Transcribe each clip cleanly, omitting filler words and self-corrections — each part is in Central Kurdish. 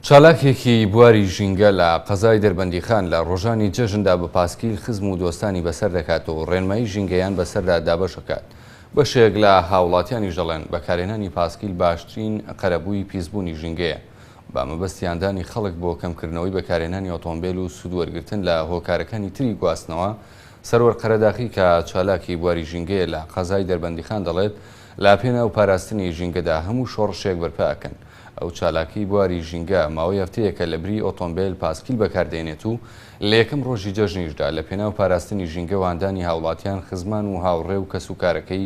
چالاکێکی بواری ژینگە لە قەزای دەربەندیخان لە ڕۆژانی جەژندا بە پاسکیل خزم و دۆستانی بەسەر دەکاتەوە و ڕێنمایی ژینگەیان بەسەردا دابەشەکات. بەشێک لە هاوڵاتیانی ژەڵێن بەکارهێنانی پاسکیل باشترین قەرەبووی پیسبوونی ژینگەیە. با مەبەستیاندانی خەڵک بۆ کەمکردنەوەی بەکارهێنانی ئۆتۆمبیل و سوودوەرگرتن لە هۆکارەکانی تری گواستنەوە. سەرۆر قەرەداخی کە چالاکی بواری ژینگەیە لە قەزای دەربەندیخان دەڵێت لا پێناو و پاراستنی ژینگەدا هەموو شۆڕشێک بەرپاکەن. ئەو چالاکی بواری ژینگە ماوەی هەفتەیەکە لە بری ئۆتۆمبیل پاسکیل بەکاردێنێت و لە یەکەم ڕۆژی جەژنیشدا لە پێناو پاراستنی ژینگە واندانی هاوڵاتیان خزمان و هاوڕێ و کەسوکارەکەی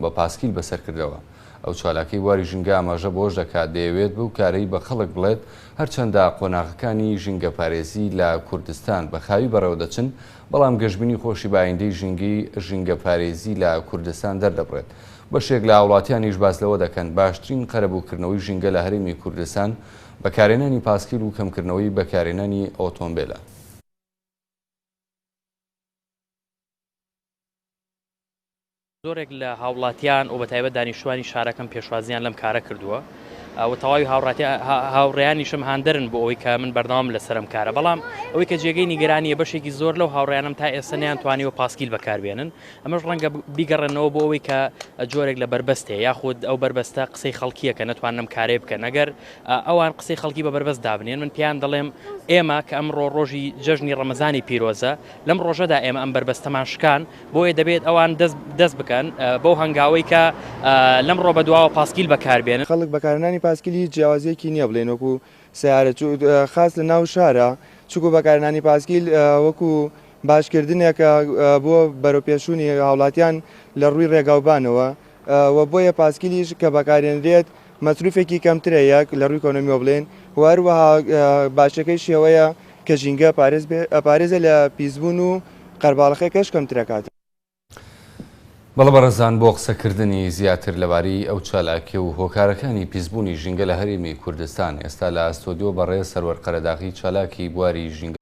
بە پاسکیل بەسەر کردەوە. ئەو چالاکەی بواری ژینگە ئاماژە بۆش دەکات دەیەوێت بەو کارەی بە خەڵک بڵێت هەرچەندە قۆناغەکانی ژینگە پارێزی لە کوردستان بە خاوی بەڕێوە دەچن، بەڵام گەشتبینی خۆشی بایندەی ژینگە پارێزی لە کوردستان دەردەبڕێت. بەشێک لە هاوڵاتیانیش باس لەوە دەکەن باشترین قەرەبووکردنەوەی ژینگە لە هەرێمی کوردستان بەکارهێنانی پاسکیل و کەمکردنەوەی بەکارهێنانی ئۆتۆمبیلە. زۆرێک لە هاوڵاتیان و بەتایبەت دانیشتوانی شارەکەم پێشوازیان لەم کارە کردووە و تەواوی هاوڕێیانیشم هاندەرن بۆ ئەوەی کە من بەردەوام لەسەرم کارە، بەڵام ئەوەی کە جێگەی نیگەرانیە بەشێکی زۆر لەو هاوڕێیانم تا ئێستا نەیانتوانیوە پاسکیل بەکاربێنن. ئەمەش ڕەنگە بیگەڕێنەوە بۆ ئەوەی کە جۆرێک لە بربەستێ یاخود ئەو بربەستە قسەی خەڵکیە کە نەتوانم کارێ بکەن. ئەگەر ئەوان قسەی خەڵکی بە بربەست دابنێن، من پێیان دەڵێم ئێمە کە ئەمڕۆ ڕۆژی جەژنی ڕەمەزانی پیرۆزە، لەم ڕۆژەدا ئێمە ئەم بربەستەمان شکان، بۆیە دەبێت ئەوان دەست بکەن بەو هەنگاوەی کە لەم ڕۆ بەدواوە پاسکیل بەکاربێنن. خەڵک بەکارهێنانی پاسکیلی جیاوازیەکی نییە بڵێن وەکو سیارە خاص لە ناو شارە، چووکو بەکارهێنانی پاسکیل وەکو باشکردنێکە بۆ بەرەوپێشوونی هاوڵاتیان لە ڕووی ڕێگاوبانەوە و بۆیە پاسکیلیش کە بەکارهێنرێت مەسروفێکی کەمترە یەک لە ڕووی ئیکۆنۆمیۆ بڵێن، هەروەها باشەکەی شێوەیە کە ژینگە پارێزە لە پیسبوون و قەرباڵغی کەش کەمترەکات. بەڵە بەڕێزان بۆ قسەکردنی زیاتر لەبارەی ئەو چالاکی و هۆکارەکانی پیسبوونی ژینگە لە هەرێمی کوردستان ئێستا لە ئەستۆدیۆ بەڕێز سەرۆر قەرەداغی چالاکی بواری ژینگە